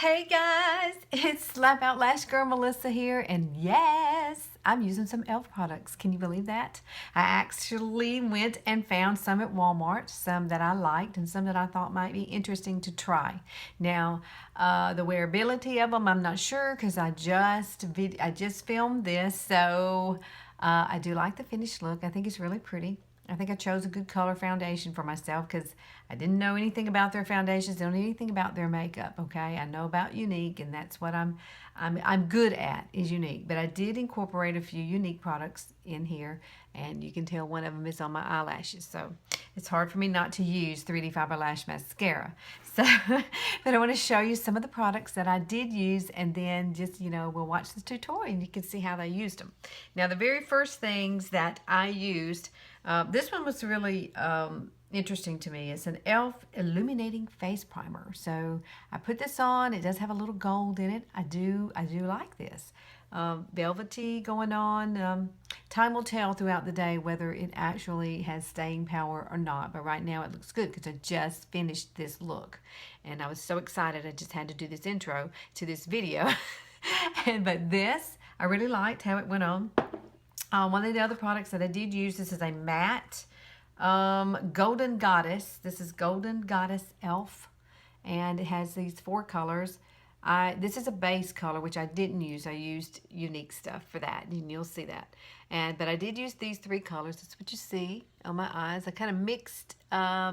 Hey guys, it's Slap Out Lash Girl Melissa here, and yes, I'm using some e.l.f. products. Can you believe that? I actually went and found some at Walmart, some that I liked and some that I thought might be interesting to try. Now, the wearability of them, I'm not sure because I just filmed this, so I do like the finished look. I think it's really pretty. I think I chose a good color foundation for myself because I didn't know anything about their foundations, don't know anything about their makeup. Okay, I know about Younique, and that's what I'm good at is Younique. But I did incorporate a few Younique products in here, and you can tell one of them is on my eyelashes. So it's hard for me not to use 3D Fiber Lash Mascara. So, but I want to show you some of the products that I did use, and then just we'll watch the tutorial and you can see how they used them. Now, the very first things that I used. This one was really interesting to me. It's an e.l.f. Illuminating Face Primer. So I put this on. It does have a little gold in it. I do like this. Velvety going on. Time will tell throughout the day whether it actually has staying power or not. But right now it looks good because I just finished this look. And I was so excited I just had to do this intro to this video. But this, I really liked how it went on. One of the other products that I did use, this is a matte Golden Goddess. This is Golden Goddess e.l.f. And it has these 4 colors. This is a base color, which I didn't use. I used Younique stuff for that, and you'll see that. But I did use these 3 colors. That's what you see on my eyes. I kind of mixed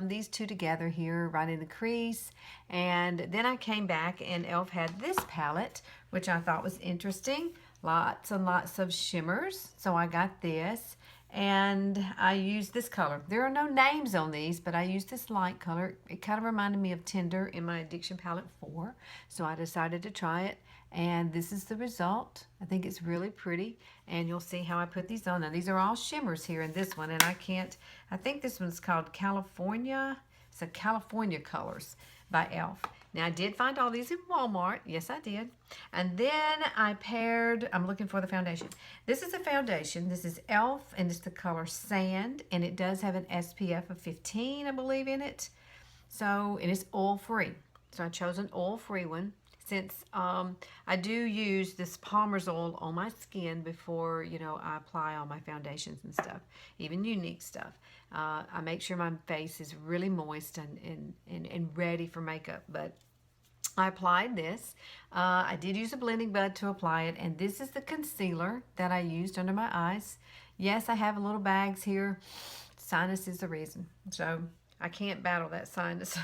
these 2 together here, right in the crease. And then I came back, and e.l.f. had this palette, which I thought was interesting. Lots and lots of shimmers. So I got this, and I used this color. There are no names on these, but I used this light color. It kind of reminded me of Tinder in my Addiction Palette 4. So I decided to try it, and this is the result. I think it's really pretty, and you'll see how I put these on. Now, these are all shimmers here in this one, and I think this one's called California. It's a California Colors by e.l.f. Now, I did find all these in Walmart. Yes, I did. And then I'm looking for the foundation. This is a foundation. This is e.l.f. and it's the color Sand. And it does have an SPF of 15, I believe, in it. So, and it's oil-free. So I chose an oil-free one since I do use this Palmer's oil on my skin before, I apply all my foundations and stuff, even Younique stuff. I make sure my face is really moist and ready for makeup, but I applied this. I did use a blending bud to apply it, and this is the concealer that I used under my eyes. Yes, I have little bags here. Sinus is the reason, so I can't battle that sinus.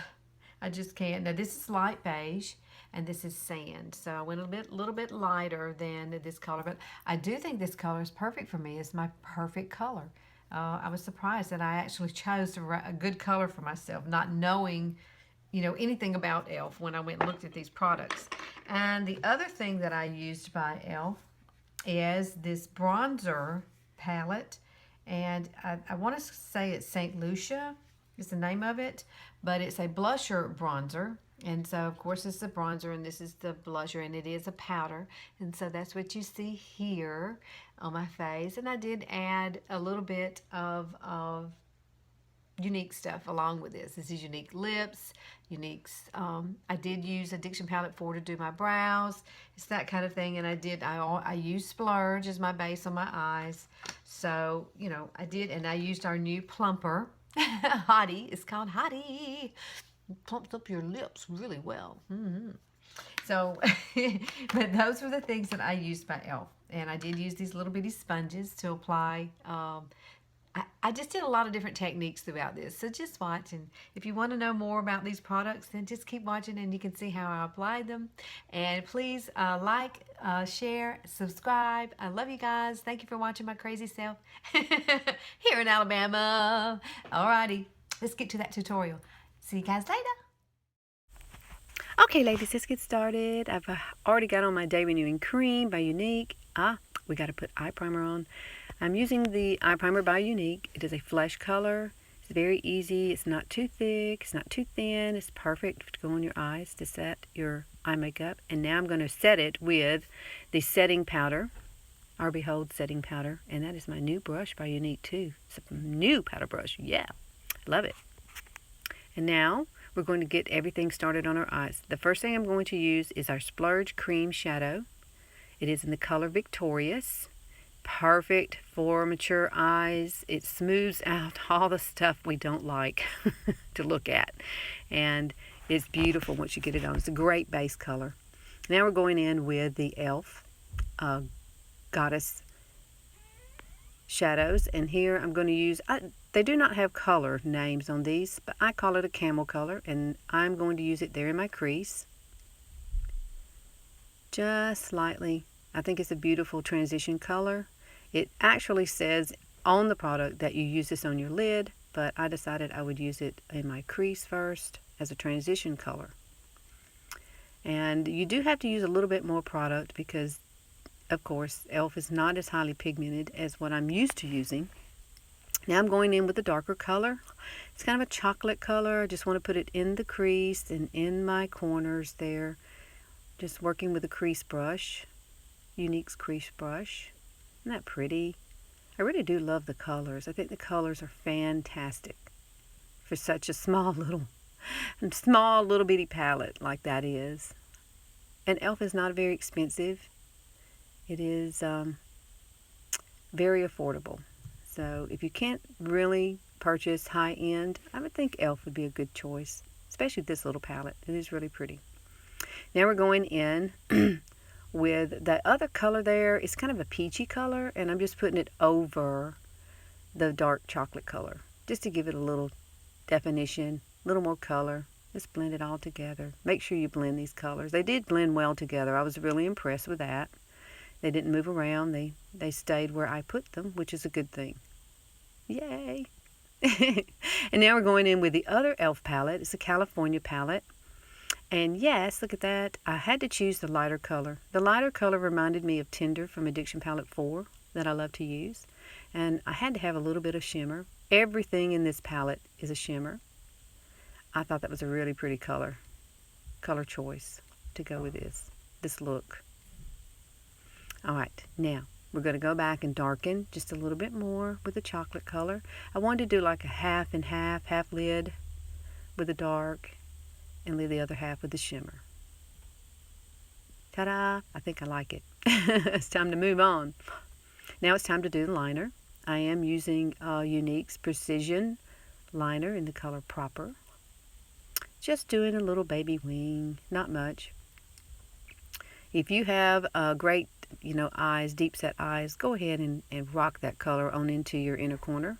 I just can't. Now, this is light beige, and this is Sand. So I went a little bit lighter than this color, but I do think this color is perfect for me. It's my perfect color. I was surprised that I actually chose a good color for myself, not knowing, anything about e.l.f. when I went and looked at these products. And the other thing that I used by e.l.f. is this bronzer palette, and I want to say it's St. Lucia is the name of it, but it's a blusher bronzer. And so, of course, this is the bronzer, and this is the blusher, and it is a powder. And so that's what you see here on my face. And I did add a little bit of Younique stuff along with this. This is Younique lips, Younique's. I did use Addiction Palette 4 to do my brows. It's that kind of thing. And I used Splurge as my base on my eyes. So, I did, and I used our new plumper. Hottie. It's called Hottie. It plumps up your lips really well. So, but those were the things that I used by e.l.f. And I did use these little bitty sponges to apply. I just did a lot of different techniques throughout this. So just watch. And if you want to know more about these products, then just keep watching and you can see how I applied them. And please like, share, subscribe. I love you guys. Thank you for watching my crazy self here in Alabama. Alrighty, let's get to that tutorial. See you guys later. Okay, ladies, let's get started. I've already got on my Day Renewing Cream by Younique. We got to put eye primer on. I'm using the eye primer by Younique. It is a flesh color. It's very easy. It's not too thick. It's not too thin. It's perfect to go on your eyes to set your eye makeup. And now I'm going to set it with the setting powder, our Behold setting powder. And that is my new brush by Younique too. It's a new powder brush. Yeah, love it. And now we're going to get everything started on our eyes. The first thing I'm going to use is our Splurge Cream Shadow. It is in the color Victorious. Perfect for mature eyes. It smooths out all the stuff we don't like to look at. And it's beautiful once you get it on. It's a great base color. Now we're going in with the e.l.f. Goddess shadows, and here I'm going to use, they do not have color names on these, but I call it a camel color, and I'm going to use it there in my crease. Just slightly. I think it's a beautiful transition color. It actually says on the product that you use this on your lid, but I decided I would use it in my crease first as a transition color. And you do have to use a little bit more product because, of course, e.l.f. is not as highly pigmented as what I'm used to using. Now I'm going in with a darker color. It's kind of a chocolate color. I just want to put it in the crease and in my corners there. Just working with a crease brush. Younique's crease brush. Isn't that pretty? I really do love the colors. I think the colors are fantastic for such a small little bitty palette like that is. And e.l.f. is not very expensive. It is very affordable. So if you can't really purchase high-end, I would think e.l.f. would be a good choice, especially this little palette. It is really pretty. Now we're going in with the other color there. It's kind of a peachy color, and I'm just putting it over the dark chocolate color just to give it a little definition, a little more color. Just blend it all together. Make sure you blend these colors. They did blend well together. I was really impressed with that. They didn't move around. They stayed where I put them, which is a good thing. Yay! And now we're going in with the other e.l.f. palette. It's a California palette. And yes, look at that. I had to choose the lighter color. The lighter color reminded me of Tender from Addiction Palette 4 that I love to use. And I had to have a little bit of shimmer. Everything in this palette is a shimmer. I thought that was a really pretty color choice to go with this look. All right, now we're going to go back and darken just a little bit more with the chocolate color. I wanted to do like a half and half lid with the dark and leave the other half with the shimmer. Ta-da! I think I like it. It's time to move on. Now it's time to do the liner. I am using Younique's Precision liner in the color Proper. Just doing a little baby wing, not much. If you have great, eyes, deep set eyes, go ahead and rock that color on into your inner corner.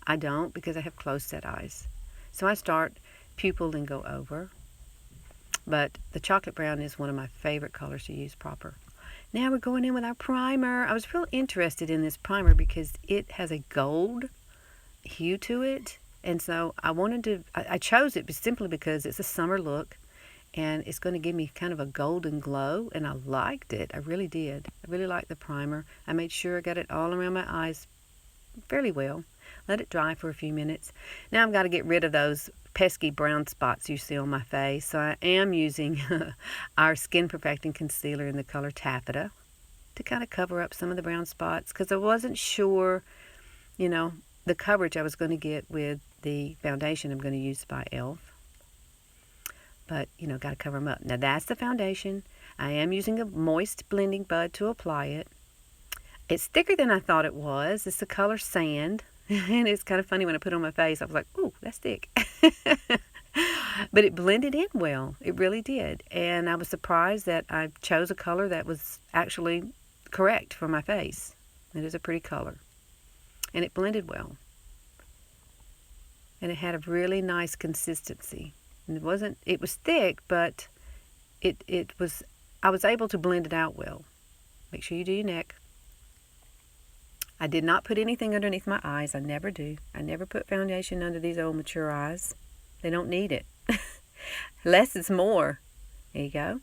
I don't because I have close set eyes. So I start pupil and go over. But the chocolate brown is one of my favorite colors to use proper. Now we're going in with our primer. I was real interested in this primer because it has a gold hue to it. And so I chose it simply because it's a summer look and it's going to give me kind of a golden glow, and I liked it. I really did. I really liked the primer. I made sure I got it all around my eyes fairly well. Let it dry for a few minutes. Now I've got to get rid of those pesky brown spots you see on my face. So I am using our Skin Perfecting Concealer in the color Taffeta to kind of cover up some of the brown spots because I wasn't sure, the coverage I was going to get with the foundation I'm going to use by e.l.f. But, got to cover them up. Now that's the foundation. I am using a moist blending bud to apply it. It's thicker than I thought it was. It's the color Sand. And it's kind of funny when I put it on my face. I was like, ooh, that's thick. But it blended in well. It really did. And I was surprised that I chose a color that was actually correct for my face. It is a pretty color. And it blended well. And it had a really nice consistency. And it was thick, but I was able to blend it out well. Make sure you do your neck. I did not put anything underneath my eyes. I never do. I never put foundation under these old mature eyes. They don't need it. Less is more. There you go.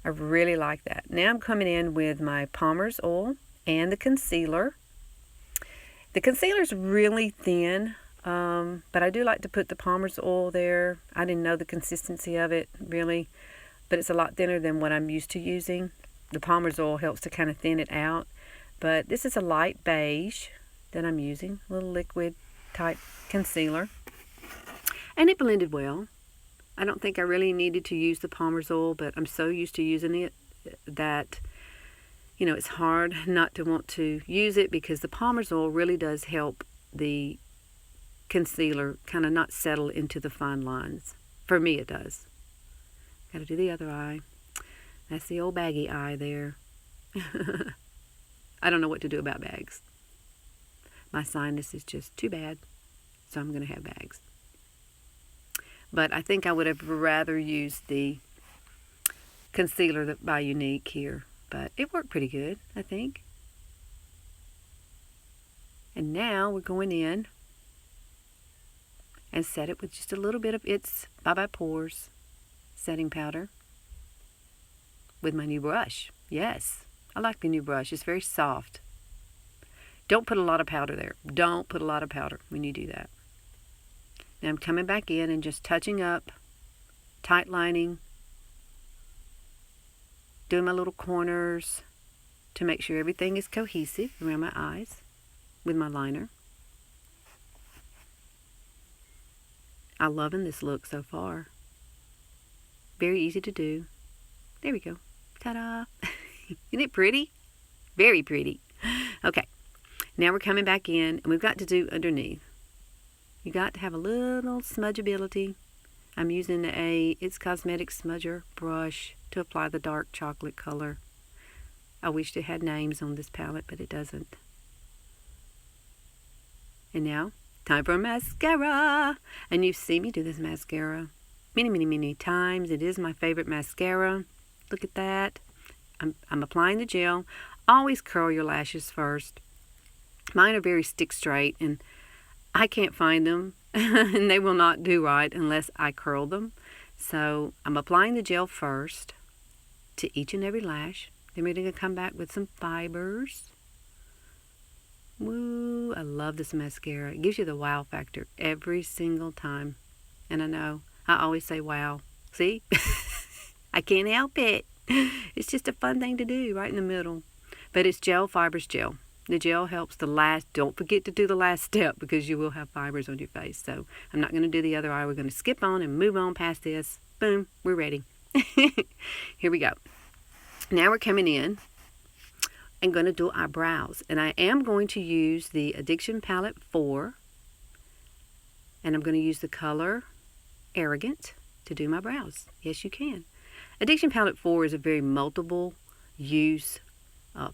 I really like that. Now I'm coming in with my Palmer's oil and the concealer. The concealer's really thin, but I do like to put the Palmer's oil there. I didn't know the consistency of it, really, but it's a lot thinner than what I'm used to using. The Palmer's oil helps to kind of thin it out, but this is a light beige that I'm using, a little liquid type concealer. And it blended well. I don't think I really needed to use the Palmer's oil, but I'm so used to using it that, you know, it's hard not to want to use it, because the Palmer's oil really does help the concealer kind of not settle into the fine lines. For me, it does. Got to do the other eye. That's the old baggy eye there. I don't know what to do about bags. My sinus is just too bad, so I'm going to have bags. But I think I would have rather used the concealer by Younique here. But it worked pretty good, I think. And now we're going in and set it with just a little bit of its Bye Bye Pores setting powder with my new brush. Yes, I like the new brush. It's very soft. Don't put a lot of powder there. Don't put a lot of powder when you do that. Now I'm coming back in and just touching up, tight lining, doing my little corners to make sure everything is cohesive around my eyes with my liner. I'm loving this look so far. Very easy to do. There we go. Ta-da! Isn't it pretty? Very pretty. Okay, now we're coming back in, and we've got to do underneath. You got to have a little smudgeability. I'm using a It's Cosmetics Smudger brush to apply the dark chocolate color. I wished it had names on this palette, but it doesn't. And now, time for mascara. And you've seen me do this mascara many times. It is my favorite mascara. Look at that. I'm applying the gel. Always curl your lashes first. Mine are very stick straight, and I can't find them, and they will not do right unless I curl them. So I'm applying the gel first to each and every lash. Then we're going to come back with some fibers. Woo, I love this mascara. It gives you the wow factor every single time. And I know, I always say wow. See? I can't help it. It's just a fun thing to do right in the middle. But it's gel, fibers, gel. The gel helps the last. Don't forget to do the last step, because you will have fibers on your face. So I'm not going to do the other eye. We're going to skip on and move on past this. Boom, we're ready. Here we go. Now we're coming in and going to do eyebrows. And I am going to use the Addiction Palette 4. And I'm going to use the color Arrogant to do my brows. Yes, you can. Addiction Palette 4 is a very multiple use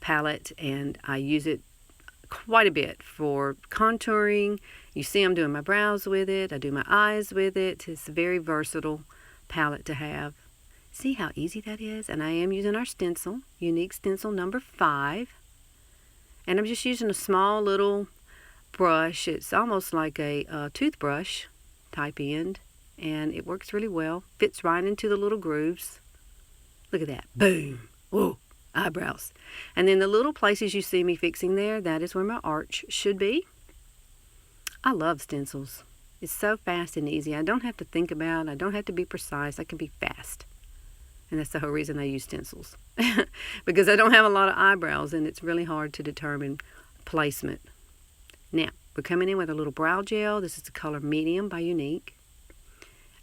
palette, and I use it quite a bit for contouring. You see I'm doing my brows with it. I do my eyes with it. It's a very versatile palette to have. See how easy that is? And I am using our stencil, Younique stencil number 5. And I'm just using a small little brush. It's almost like a toothbrush type end, and it works really well. Fits right into the little grooves. Look at that. Boom. Whoa. Eyebrows. And then the little places you see me fixing there, that is where my arch should be. I love stencils. It's so fast and easy. I don't have to think about it. I don't have to be precise. I can be fast. And that's the whole reason I use stencils. Because I don't have a lot of eyebrows, and it's really hard to determine placement. Now, we're coming in with a little brow gel. This is the color Medium by Younique.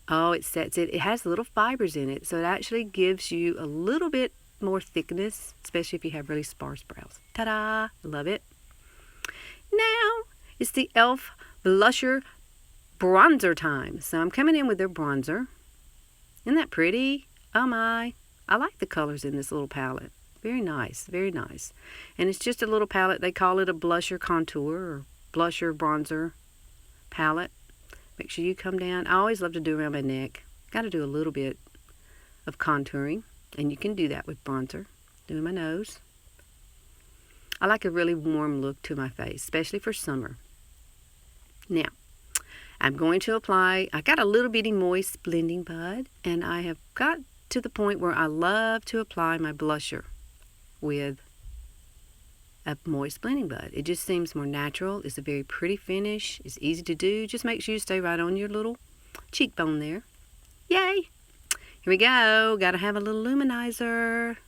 Oh, it sets it. It has little fibers in it, so it actually gives you a little bit more thickness, especially if you have really sparse brows. Ta-da! Love it. Now it's the e.l.f. blusher bronzer time. So I'm coming in with their bronzer. Isn't that pretty? Oh my! I like the colors in this little palette. Very nice, very nice. And it's just a little palette. They call it a blusher contour or blusher bronzer palette. Make sure you come down. I always love to do around my neck. Got to do a little bit of contouring. And you can do that with bronzer. Doing my nose. I like a really warm look to my face, especially for summer. Now, I'm going to apply, I got a little bitty moist blending bud, and I have got to the point where I love to apply my blusher with a moist blending bud. It just seems more natural. It's a very pretty finish. It's easy to do. Just make sure you stay right on your little cheekbone there. Yay! Here we go. Got to have a little luminizer.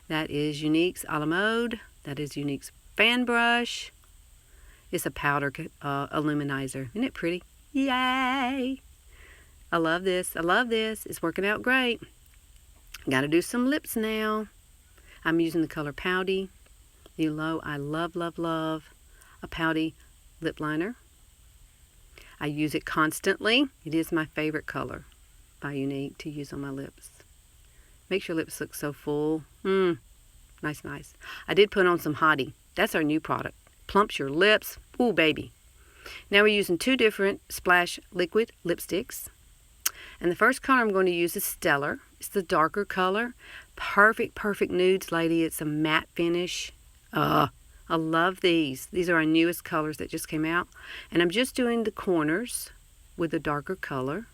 That is Younique's a la mode. That is Younique's fan brush. It's a powder illuminizer. Isn't it pretty? Yay! I love this. I love this. It's working out great. Got to do some lips now. I'm using the color Pouty. You know, I love, love, love a pouty lip liner. I use it constantly. It is my favorite color by Younique to use on my lips. Makes your lips look so full. Nice, nice. I did put on some Hottie. That's our new product. Plumps your lips. Ooh, baby. Now we're using 2 different Splash liquid lipsticks. And the first color I'm going to use is Stellar. It's the darker color. Perfect, perfect nudes, lady. It's a matte finish. I love these. These are our newest colors that just came out. And I'm just doing the corners with a darker color.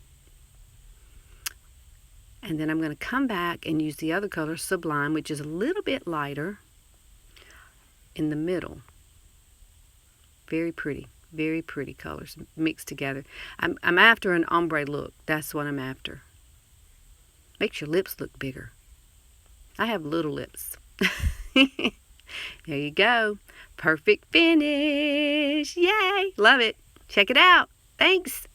And then I'm going to come back and use the other color, Sublime, which is a little bit lighter in the middle. Very pretty colors mixed together. I'm after an ombre look. That's what I'm after. Makes your lips look bigger. I have little lips. There you go. Perfect finish. Yay. Love it. Check it out. Thanks.